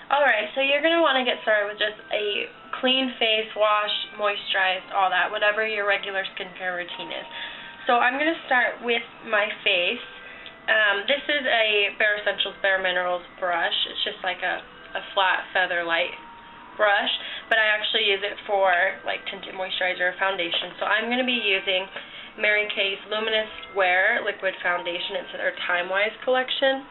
Alright, so you're going to want to get started with just a clean face, wash, moisturized, all that, whatever your regular skincare routine is. So I'm going to start with my face. This is a Bare Essentials Bare Minerals brush. It's just like a flat feather light brush, but I actually use it for like tinted moisturizer or foundation. So I'm going to be using Mary Kay's Luminous Wear Liquid Foundation. It's their Time Wise collection.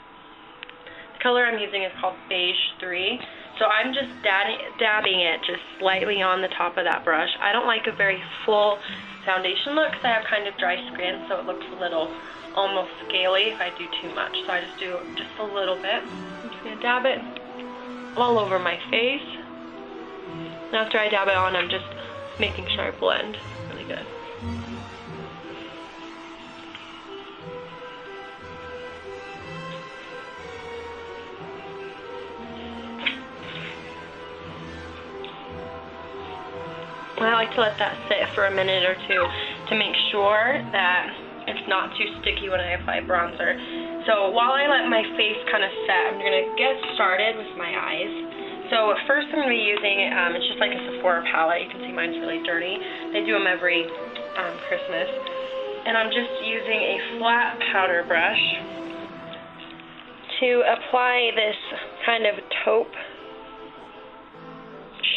The color I'm using is called Beige 3. So I'm just dabbing it just slightly on the top of that brush. I don't like a very full foundation look because I have kind of dry skin, so it looks a little almost scaly if I do too much. So I just do just a little bit. I'm just going to dab it all over my face. And after I dab it on, I'm just making sure I blend really good. I like to let that sit for a minute or two to make sure that it's not too sticky when I apply bronzer. So while I let my face kind of set, I'm going to get started with my eyes. So first I'm going to be using, it's just like a Sephora palette. You can see mine's really dirty. They do them every Christmas. And I'm just using a flat powder brush to apply this kind of taupe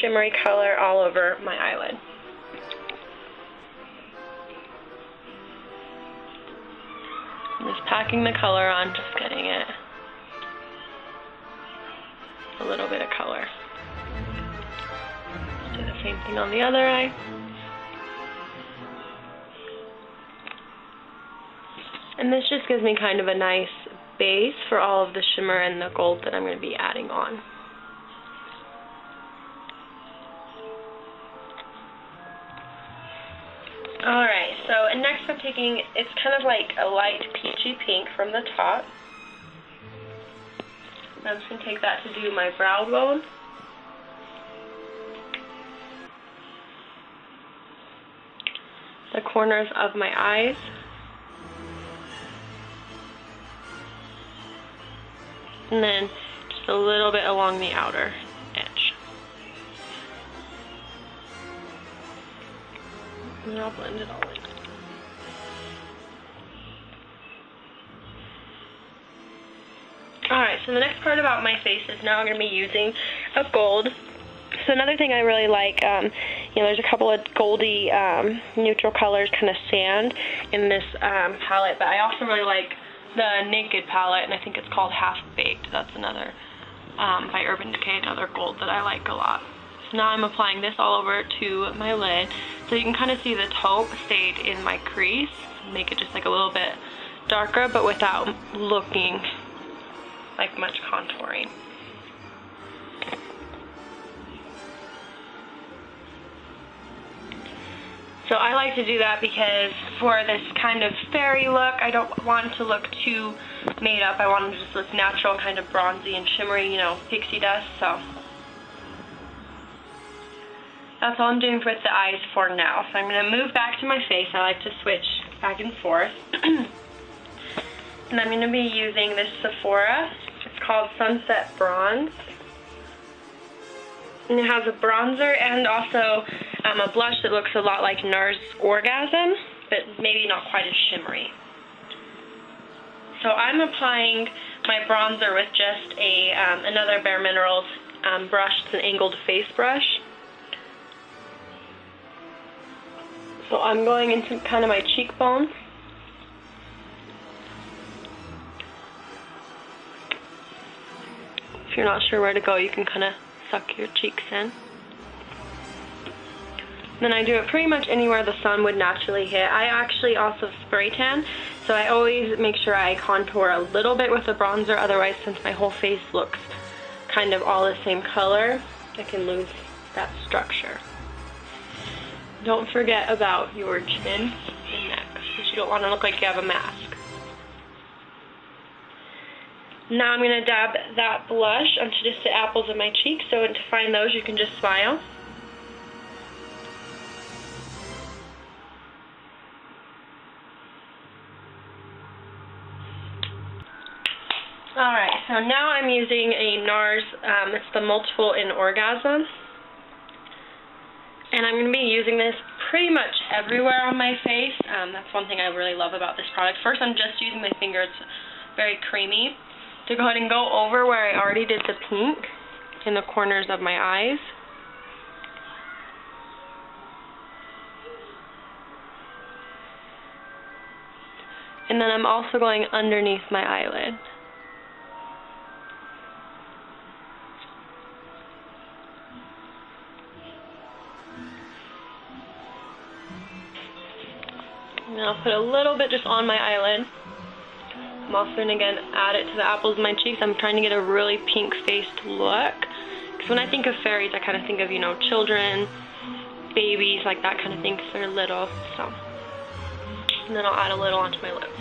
shimmery color all over my eyelid. I'm just packing the color on, just getting it a little bit of color. Let's do the same thing on the other eye. And this just gives me kind of a nice base for all of the shimmer and the gold that I'm going to be adding on. Alright, so next I'm taking, it's kind of like a light peachy pink from the top. I'm just going to take that to do my brow bone. The corners of my eyes. And then just a little bit along the outer edge. And I'll blend it all in. Alright, so the next part about my face is now I'm going to be using a gold. So another thing I really like, there's a couple of goldy neutral colors, kind of sand, in this palette, but I also really like the Naked palette, and I think it's called Half Baked. That's another, by Urban Decay, another gold that I like a lot. So now I'm applying this all over to my lid, so you can kind of see the taupe stayed in my crease, make it just like a little bit darker, but without looking like much contouring. So I like to do that because for this kind of fairy look, I don't want it to look too made up. I want it to just look natural, kind of bronzy and shimmery, pixie dust. So that's all I'm doing with the eyes for now. So I'm going to move back to my face. I like to switch back and forth. And I'm going to be using this Sephora. It's called Sunset Bronze. And it has a bronzer and also a blush that looks a lot like NARS Orgasm, but maybe not quite as shimmery. So I'm applying my bronzer with just another Bare Minerals brush. It's an angled face brush. So I'm going into kind of my cheekbone. If you're not sure where to go, you can kind of suck your cheeks in. Then I do it pretty much anywhere the sun would naturally hit. I actually also spray tan, so I always make sure I contour a little bit with the bronzer, otherwise since my whole face looks kind of all the same color, I can lose that structure. Don't forget about your chin and neck, because you don't want to look like you have a mask. Now I'm going to dab that blush onto just the apples of my cheeks, so to find those you can just smile. Alright, so now I'm using a NARS, it's the Multiple in Orgasm. And I'm going to be using this pretty much everywhere on my face. That's one thing I really love about this product. First, I'm just using my finger. It's very creamy. To go ahead and go over where I already did the pink in the corners of my eyes. And then I'm also going underneath my eyelid. And I'll put a little bit just on my eyelid. I'm also going to again add it to the apples of my cheeks. I'm trying to get a really pink-faced look. Because when I think of fairies, I kind of think of, you know, children, babies, like that kind of thing, because they're little. So, and then I'll add a little onto my lips.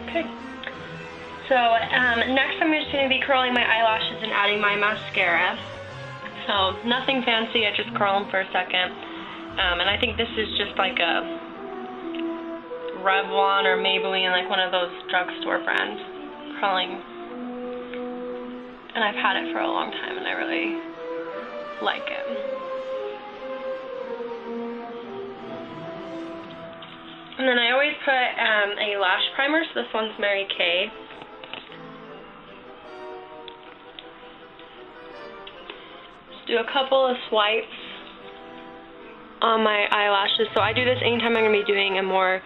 Okay. So next I'm just going to be curling my eyelashes and adding my mascara. So nothing fancy, I just curl them for a second. And I think this is just like a Revlon or Maybelline, like one of those drugstore brands curling. And I've had it for a long time and I really like it. And then I always put a lash primer, so this one's Mary Kay. Do a couple of swipes on my eyelashes. So I do this anytime I'm going to be doing a more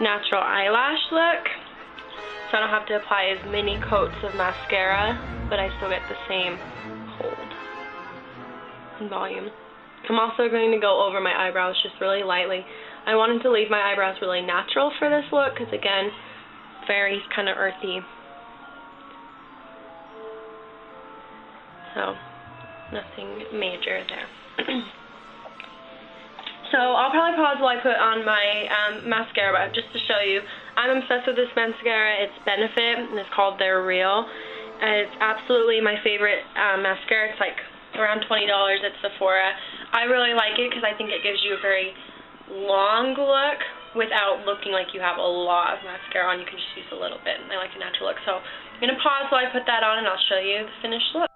natural eyelash look. So I don't have to apply as many coats of mascara, but I still get the same hold and volume. I'm also going to go over my eyebrows just really lightly. I wanted to leave my eyebrows really natural for this look because, again, fairies kind of earthy. So nothing major there. So I'll probably pause while I put on my mascara, but just to show you, I'm obsessed with this mascara. It's Benefit, and it's called They're Real. And it's absolutely my favorite mascara. It's like around $20 at Sephora. I really like it because I think it gives you a very long look without looking like you have a lot of mascara on. You can just use a little bit, and I like a natural look. So I'm going to pause while I put that on, and I'll show you the finished look.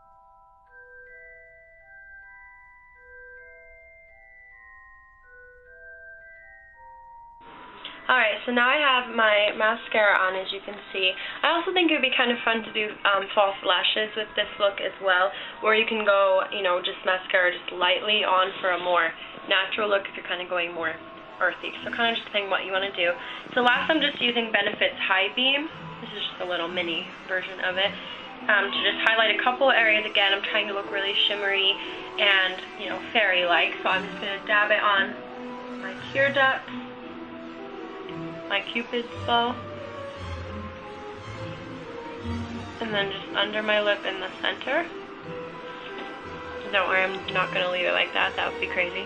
Alright, so now I have my mascara on, as you can see. I also think it would be kind of fun to do false lashes with this look as well, or you can go, you know, just mascara just lightly on for a more natural look if you're kind of going more earthy. So kind of just depending what you want to do. So last I'm just using Benefit's High Beam. This is just a little mini version of it. To just highlight a couple areas. Again, I'm trying to look really shimmery and, you know, fairy-like. So I'm just going to dab it on my tear ducts, my cupid's bow, and then just under my lip in the center. Don't worry, I'm not going to leave it like that. That would be crazy.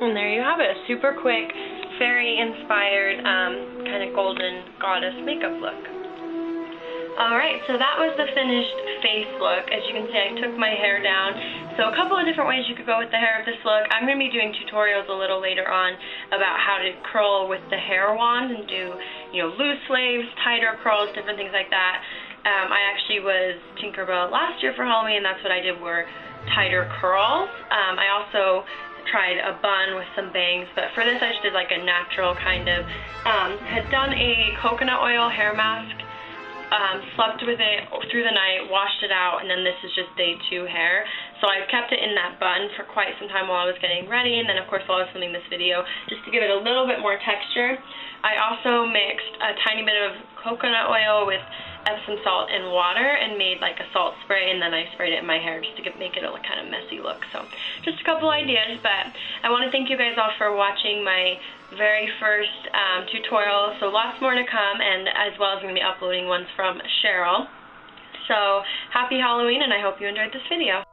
And there you have it, a super quick, fairy-inspired, kind of golden goddess makeup look. Alright, so that was the finished face look. As you can see, I took my hair down. So a couple of different ways you could go with the hair of this look. I'm going to be doing tutorials a little later on about how to curl with the hair wand and do, you know, loose waves, tighter curls, different things like that. I actually was Tinkerbell last year for Halloween, and that's what I did, were tighter curls. I also tried a bun with some bangs, but for this I just did like a natural kind of, had done a coconut oil hair mask, slept with it through the night, washed it out, and then this is just day 2 hair. So I kept it in that bun for quite some time while I was getting ready, and then of course while I was filming this video, just to give it a little bit more texture. I also mixed a tiny bit of coconut oil with Epsom salt and water and made like a salt spray, and then I sprayed it in my hair just to make it a kind of messy look. So just a couple ideas, but I want to thank you guys all for watching my very first tutorial. So lots more to come, and as well as I'm going to be uploading ones from Cheryl. So happy Halloween, and I hope you enjoyed this video.